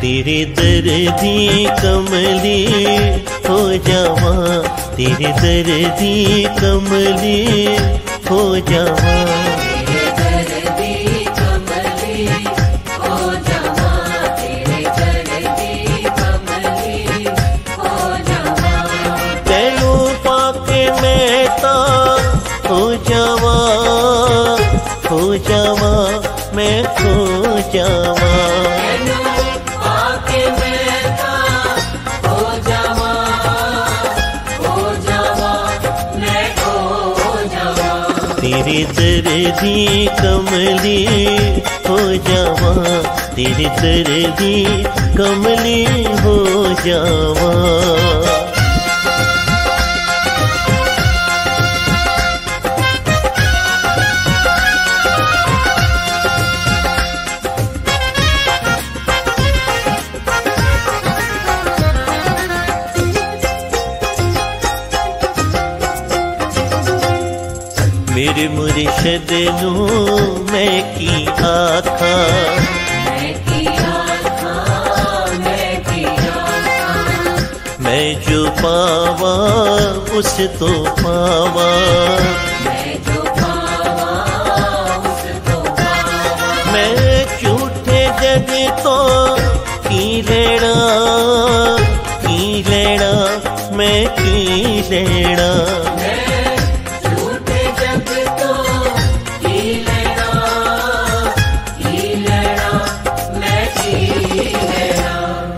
तेरे दर्दी कमली हो जावा, तेरे दर्दी कमली हो जावा, तेरे दर्दी कमली हो जावा, तेरे दर्दी कमली हो जावा। तेनू पाके मैं ता हो जावा, हो जावा, मैं हो जावा। तेरे दर्दी कमली हो जावा, तेरे दर्दी कमली हो जावा। मेरे मुर्शद नू मैं की आखा, मैं की आखा, मैं की आखा। मैं जो पावा उस तो पावा, मैं जो पावा उस तो पावा। मैं झूठे जग तो की लेना, की लेना, मैं की लेना।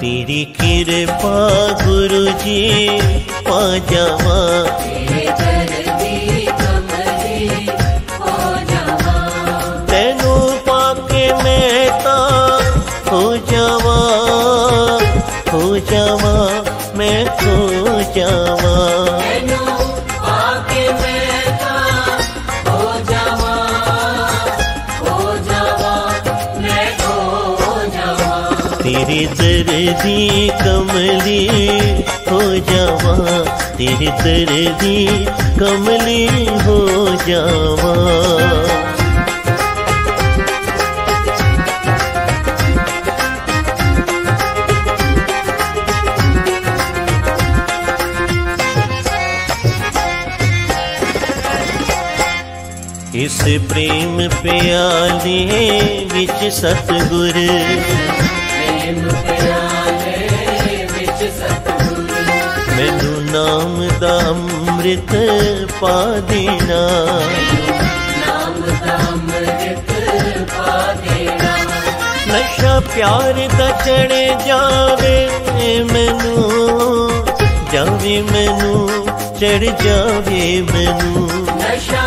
तेरी कृपा गुरु जी पा जावा, तेरे दर्दी कमली हो जावा। तेनू पाके मैं ता हो जावा, हो जावा, मैं हो जावा। तेनू पाके मैं ता हो जावा, हो जावा, मैं हो जावा। तेरे दर्दी कमली हो जावा, तेरे दर्दी कमली हो जावा। इस प्रेम प्याले विच सतगुर, मैनू नाम दा अमृत पा देना, नाम दा अमृत पा देना। नशा प्यार दा चढ़ जावे मैनू, जावे मैनू, चढ़ जावे मैनू। नशा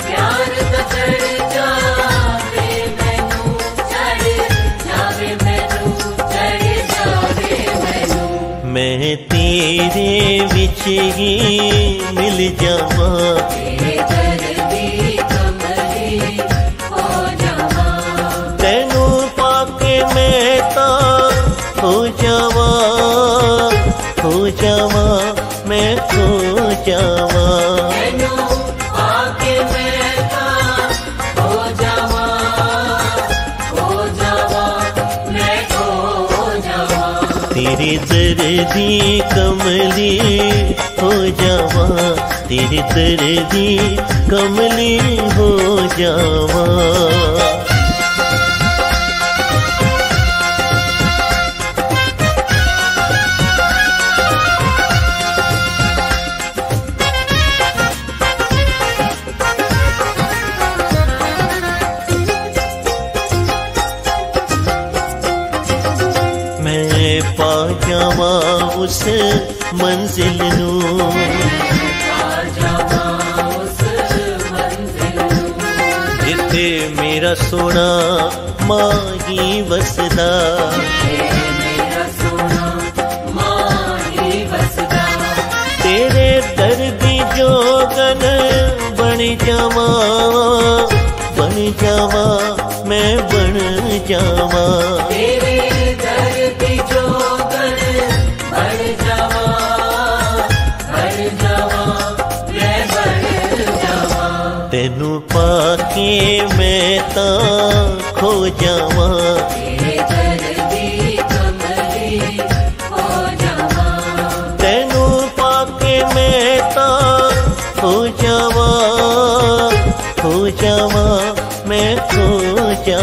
प्यार दा चढ़ जावे मैनू, चढ़ जावे मैनू, चढ़ जावे मैनू। मैं तेरे विच ही मिल जावा, तेरे दर्दी कमली हो जावा। तेनू पाके मैं ता हो जावा, हो जावा, मैं हो जावा। तेनू पाके मैं ता हो जावा, हो जावा, मैं हो जावा। तेरे दर्दी कमली हो जावा, तेरे दर्दी कमली हो जावा। मैं पा जावा उस मंजिल नू, जिथे मेरा सोना माही वसदा, तेरे दर्दी जोगन बन जावा, बन जावा, मैं बन जावा। तेरे दर्दी जोगन बन जावा, बन जावा, मैं बन जावा। तेनू पाके मैं ता खो जावा, तेरे दर्दी कमली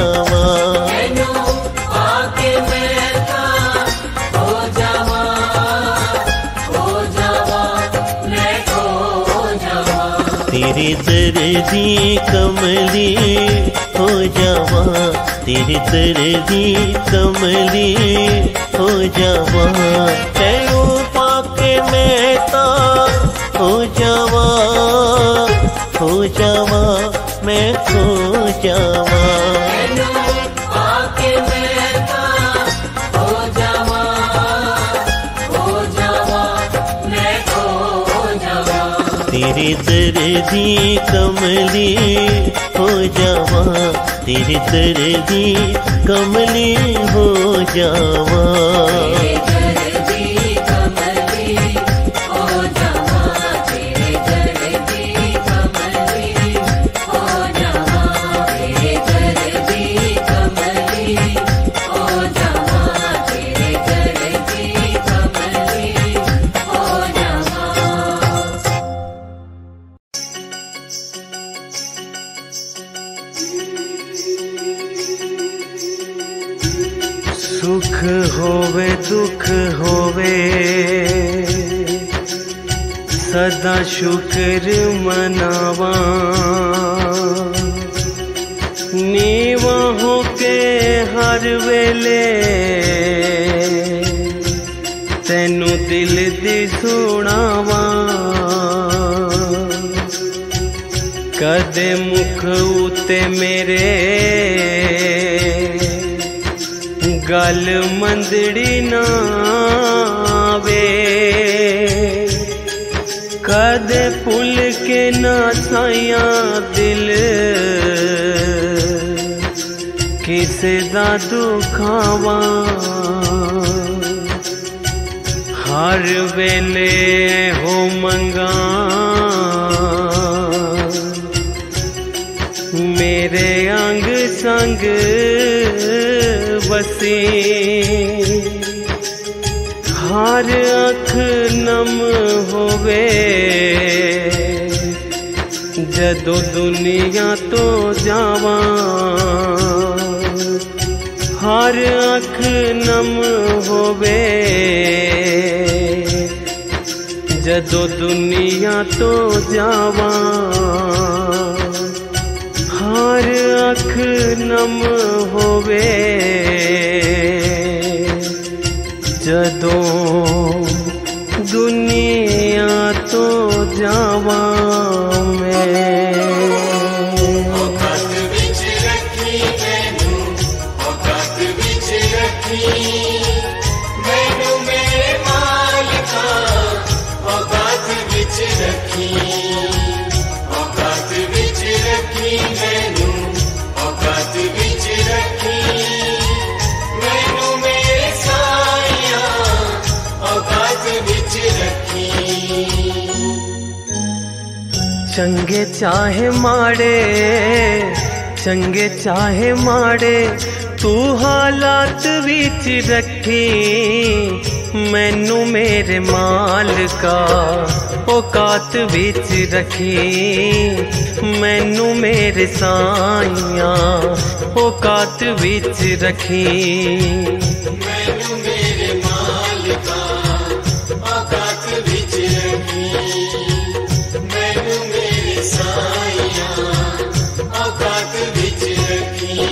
जावा। मैनू आके मैं हो जावा, मैं खो जावा। तेरे दर्दी कमली हो जावा, तेरे दर्दी कमली हो जावा। तेनू पाके मैं हो जावा, मैं खो जावा। मैनू आके मैं हो जावा, मैं खो जावा। तेरे दर्दी कमली हो जावा, तेरे दर्दी कमली हो जावा। तेरे दर्दी कमली हो जावा, तेरे दर्दी कमली हो जावा, तेरे दर्दी कमली हो जावा, तेरे दर्दी कमली हो जावा। सुख होवे दुख होवे सदा शुक्र मनावा। नीवा होके हर वेले तैनू दिल दी सुनावा। कदे मुख उते मेरे गल मंदड़ी ना आवे। कदे भुल के ना साया दिल किसे दा दुखावा। हर वेले हो मंगा मेरे अंग संग बसी। हर अख नम होवे जदों दुनिया तो जावा। हर अख नम होवे जदों दुनिया तो जावा। हर अख नम होवे जदों दुनिया तो जावा। मैं औकात विच रखी मैनू, औकात विच रखी मैनू मेरे मालिका। औकात विच रखी, औकात विच रखी मैनू, औकात विच रखी मैनू मेरे साइया। औकात विच रखी। चंगे चाहे माड़े, चंगे चाहे माड़े तू हालात विच रखी। मैनू मेरे मालिका औकात विच रखी। मैनू मेरे साइया औकात विच रखी। मैनू मेरे मालिका औकात विच रखी। मैनू मेरे साइया औकात विच रखी।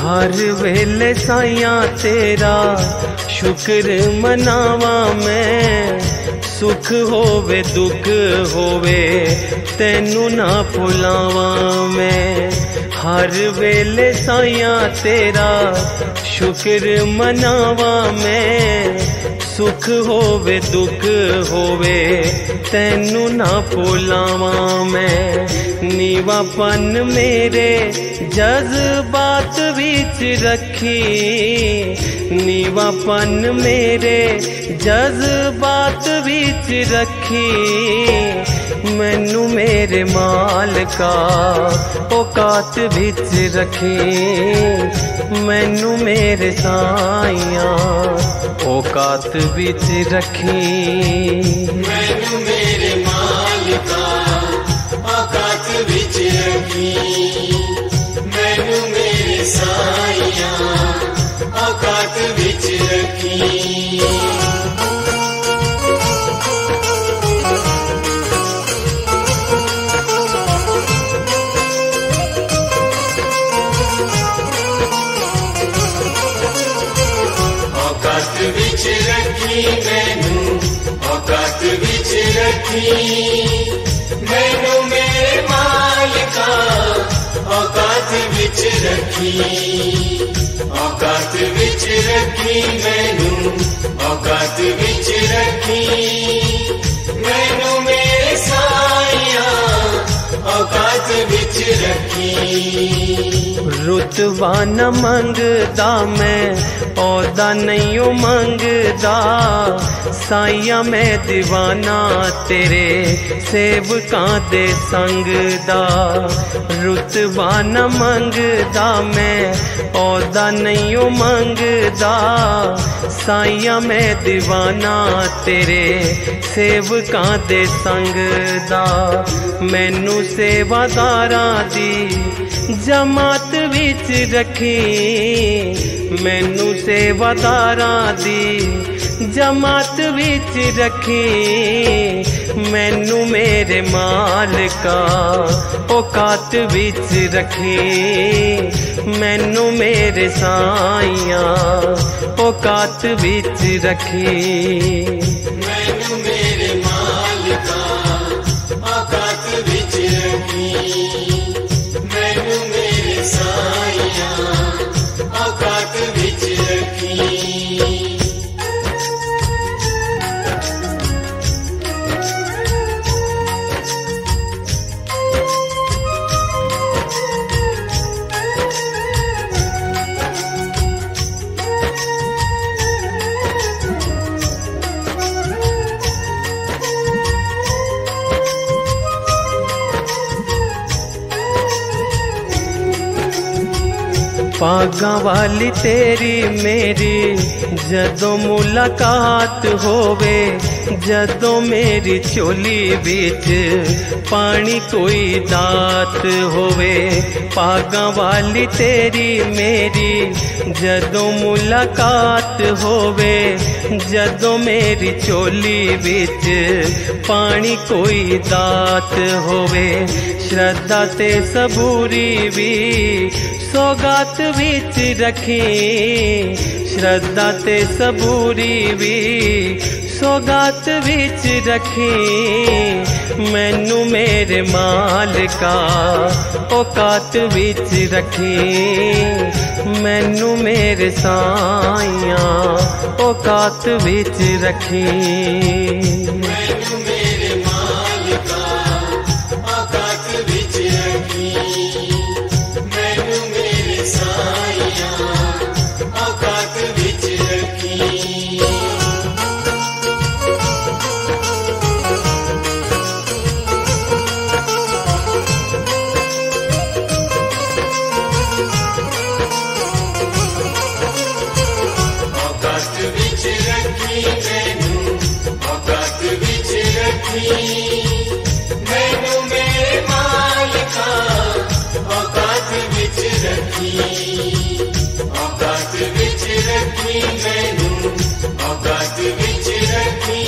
हर वेले साइया तेरा शुक्र मनावा मैं। सुख होवे दुख होवे तैनू ना भुलावा मैं। हर वेले साइया तेरा शुक्र मनावा मैं। सुख होवे दुख होवे तैनू ना भुलावां मैं। नीवापन मेरे जज्बात विच रखी, नीवापन मेरे जज्बात विच रखी। मैनू मेरे मालिका औकात विच रखी, मैनू मेरे साइया औकात विच रखी। मैनू मेरे मालिका औकात विच रखी, मैनू मेरे साइया औकात विच रखी। औकात विच रखी मैनू औकात विच रखी, मैनू मेरे मालिका औकात विच रखी। औकात विच रखी मैनू औकात विच रखी, मैनू मेरे साइया औकात विच रखी। रुतबा न मंगदा मैं औदा नहीं मंगदा, साइया मैं दीवाना तेरे सेवकां दे संग दा। रुतबा न मंगदा मैं औदा नहीं मंगदा, साइया मैं दीवाना तेरे सेवकां दे संग दा। मैनू सेवादारां दी जमात विच रखी, मैनू सेवादारां दी जमात विच रखी। मैनू मेरे मालिका औकात विच रखी, मैनू मेरे साइया औकात विच रखी। मैनू मेरे मालिका औकात विच रखी, मैनू मेरे साइया औकात विच रखी। पागां वाली तेरी मेरी जदों मुलाकात होवे, जदों मेरी चोली बिच पानी कोई दात होवे। पागां वाली तेरी मेरी जदों मुलाकात होवे, जदों मेरी चोली बिच पानी कोई दात होवे। श्रद्धा ते सबूरी भी सौगात विच रखी, श्रद्धा ते सबूरी भी सौगात विच रखी। मैनू मेरे मालिका औकात विच रखी, मैनू मेरे साइया औकात विच रखी। मैनू मेरे मालिका औकात विच रखी, मैनू मेरे साइया औकात विच रखी। औकात विच रखी मैनू औकात विच रखी, मैनू मेरे मालिका औकात विच रखी। औकात विच रखी मैनू औकात विच रखी,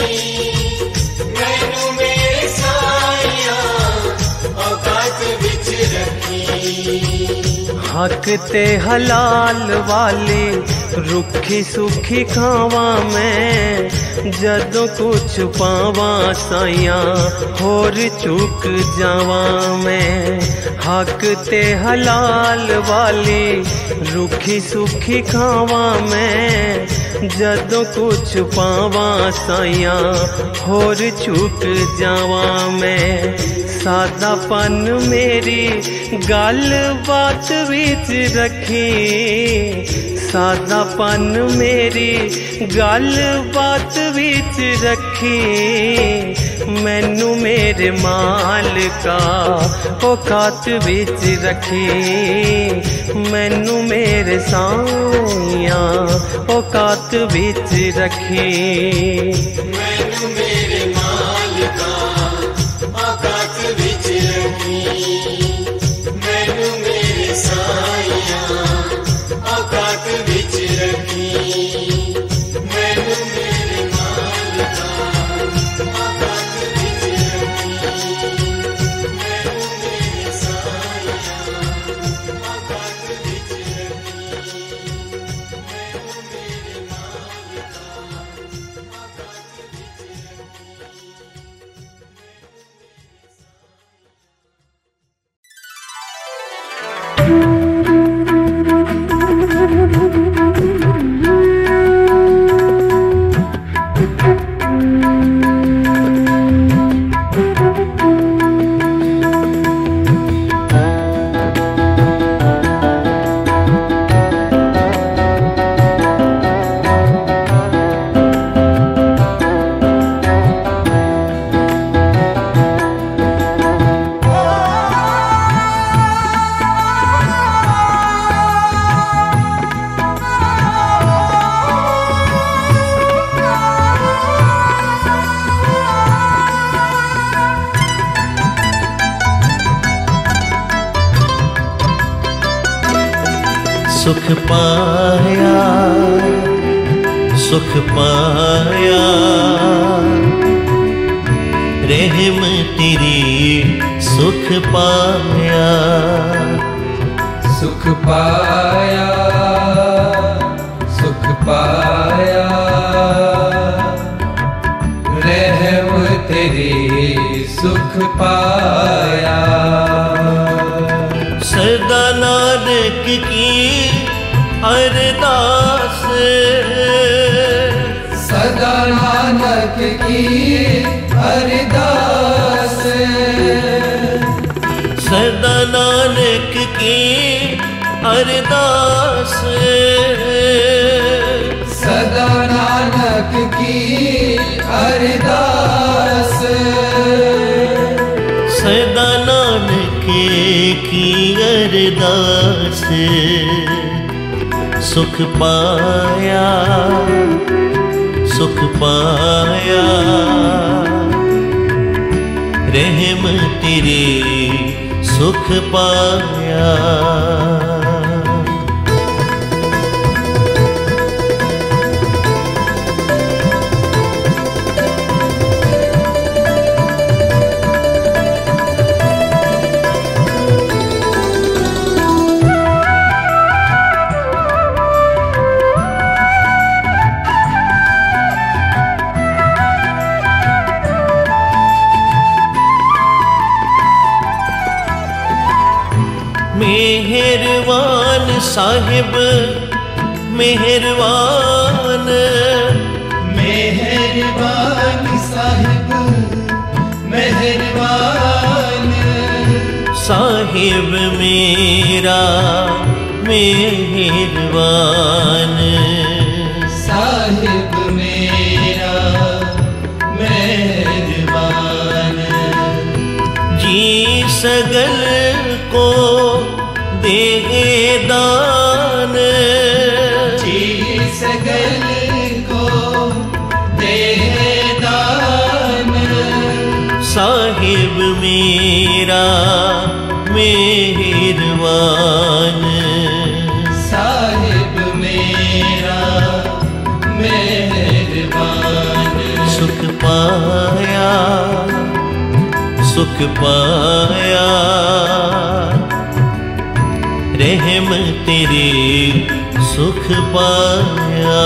मैनू मेरे साइया औकात विच रखी। हक ते हलाल वाली रुखी सुखी खावा मैं, जदों कुछ पावा साइया होर चुक जावा मैं। हक ते हलाल वाली रूखी सुखी खावा मैं। जदों कुछ पावा साइया होर चुक जावा मैं। सादापन मेरी गल बात विच रखी, सादापन मेरी गल बात विच रखी। मैनू मेरे मालिका औकात विच रखी, मैनू मेरे साइया औकात विच रखी। मैनू मेरे मालिका औकात विच रखी, मैनू मेरे साइया औकात विच रखी। मैनू मेरे मालिका औकात विच रखी, मैनू मेरे साइया औकात विच रखी। मैनू मेरे मालिका औकात विच सुख पाया, सुख पाया, रहम तेरी सुख पाया। सुख पाया, सुख पाया, रहम तेरी सुख पाया। सदा नानक की अरदास, सदा नानक की अरदास, सदा नानक की अरदास, सदा नानक की अरदास, सदा नानक की अरदास। सुख पाया, सुख पाया, रहम तेरी सुख पाया। मेहरबान साहिब मेहरबान, मेहरबान साहिब मेहरबान, साहिब मेरा मेहरबान, साहिब मेरा मेहरबान। जी सगल को दे दान, जी सगल को दे दान, साहिब मेरा मेहरबान, साहिब मेरा मेहरबान। सुख पाया, सुख पाया, रहम तेरी सुख पाया।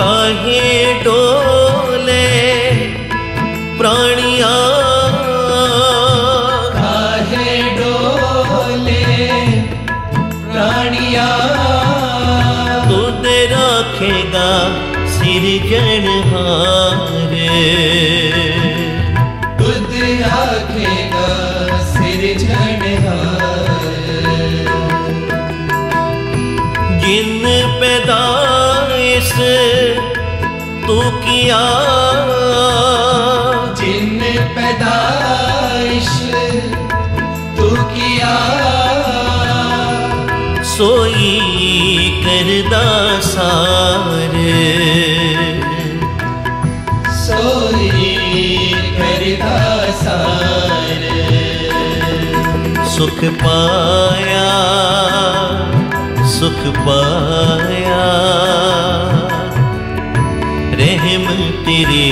काहे डोले प्राणिया, काहे डोले प्राणिया, तुद रखेगा सिरजनहार, तुद रखेगा सिरजनहार। जिन पैदाइश तू किया, जिन पैदाइश तू किया, सोई करदा सार, सोई करदा सार। सुख पाया सुख पाया, रहम तेरे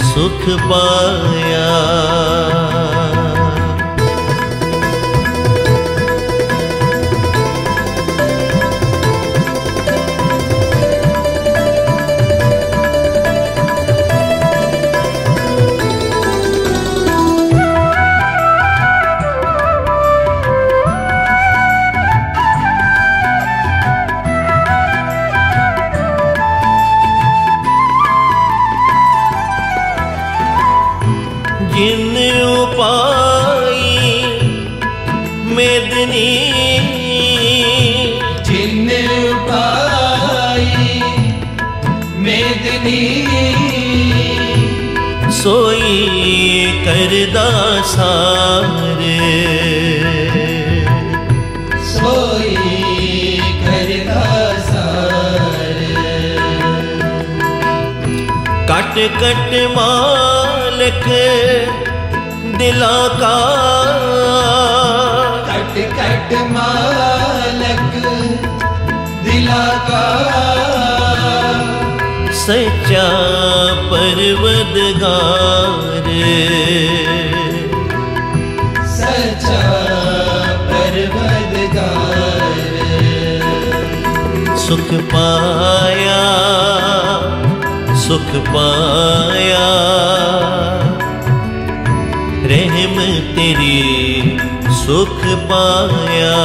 सुख पाया। जिन उपाई मेदनी, जिन उपाई मेदनी, सोई करदा सार, सोई करदा सार। कट कट मालक दिला का, कट कट मालक दिला का, सच्चा परवदगार, सच्चा परवदगार। सुख पाया सुख पाया, रहम तेरी सुख पाया।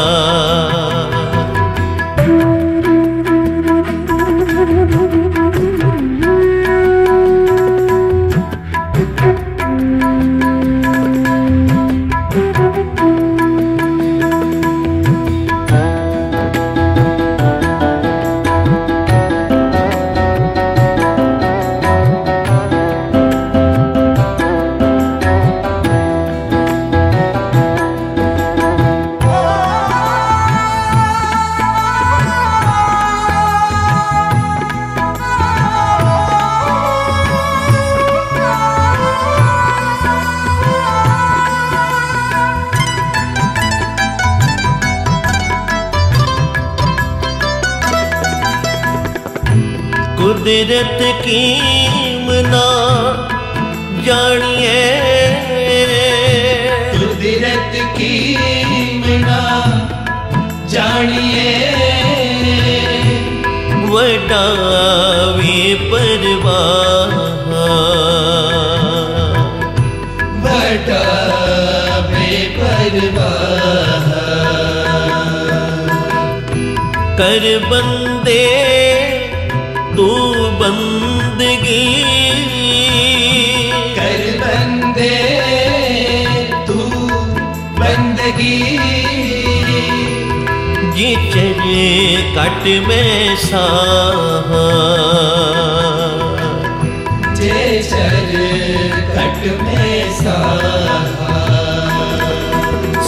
कुदरत कीमना जानिए, कुदरत कीमना जानिए, वडा वे परवाह, बड़ा बेपरवाह। कर बंदे तू बंदगी, कर बंदे तू बंदगी, जी चर कट में साह, जे चर कट में साहा।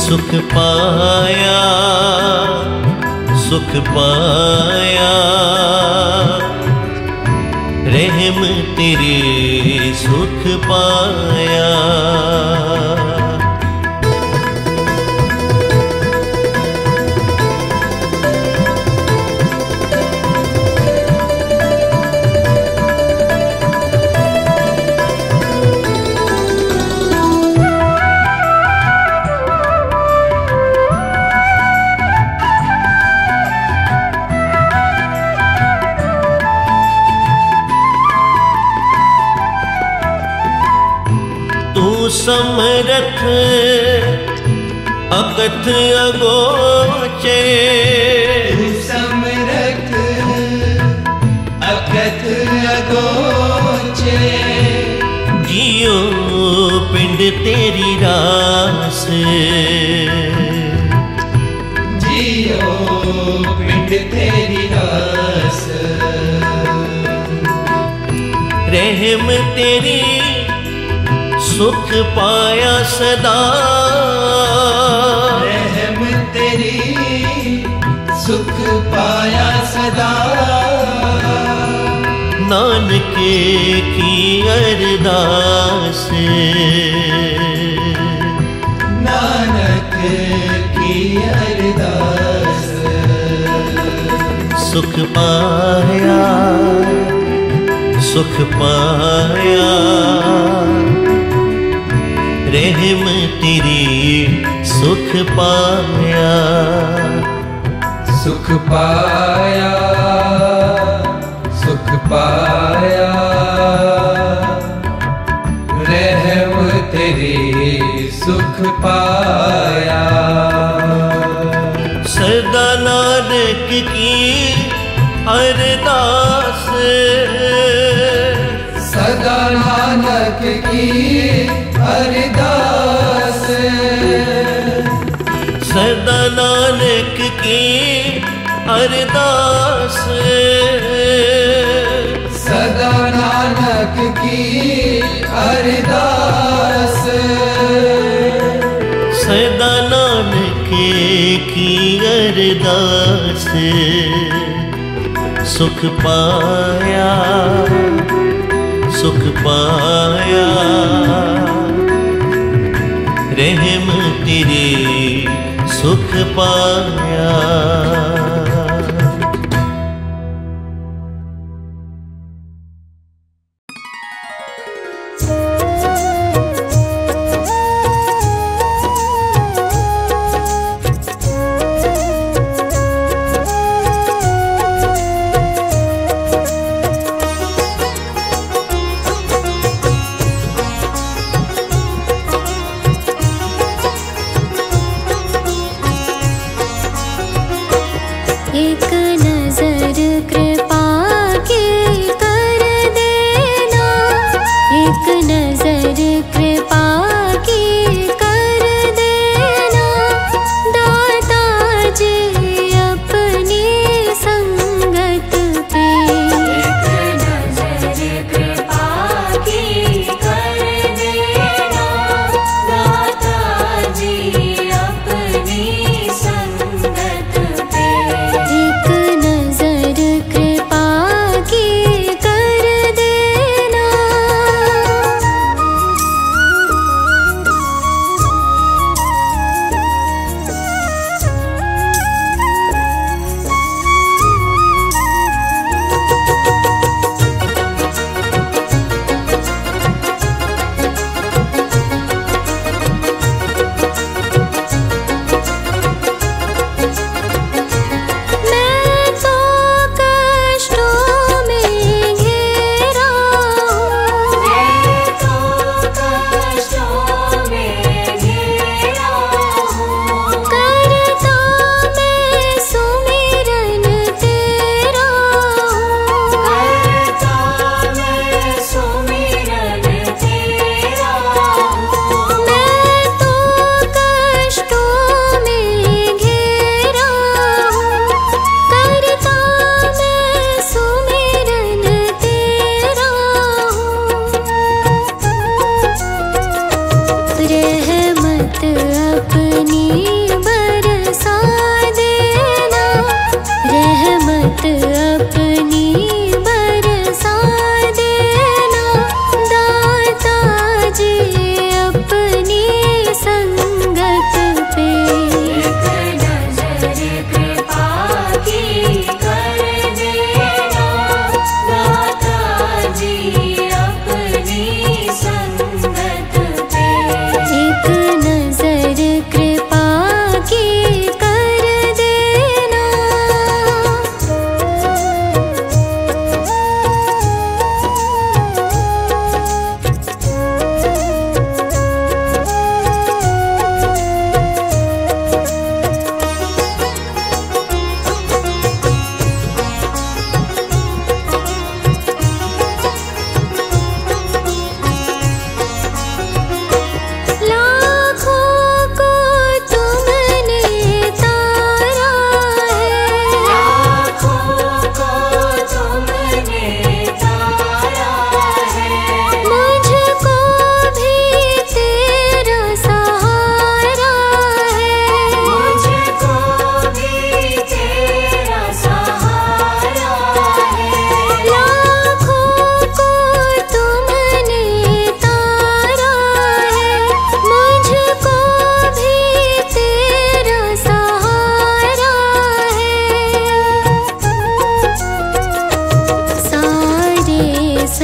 सुख पाया सुख पाया, रहम तेरे सुख पाया। समरथ अकथ अगोचे, तू समरथ अकथ अगोचे, जियो पिंड तेरी रास, जियो पिंड तेरी रास, रहम तेरी सुख पाया सदा, रहम तेरी सुख पाया सदा, नानक की अरदास, नानक की अरदास, सुख पाया सुख पाया, रहम तेरी सुख पाया, सुख पाया, सुख पाया, रहम तेरी सुख पाया, सदा नानक की अरदास, सदा नानक की अरदास, सदा नानक की अरदास, सदा नानक की अरदास, सदा नानक की अरदास, सुख पाया सुख पाया, रहम तेरे सुख पाया।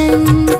दर्शन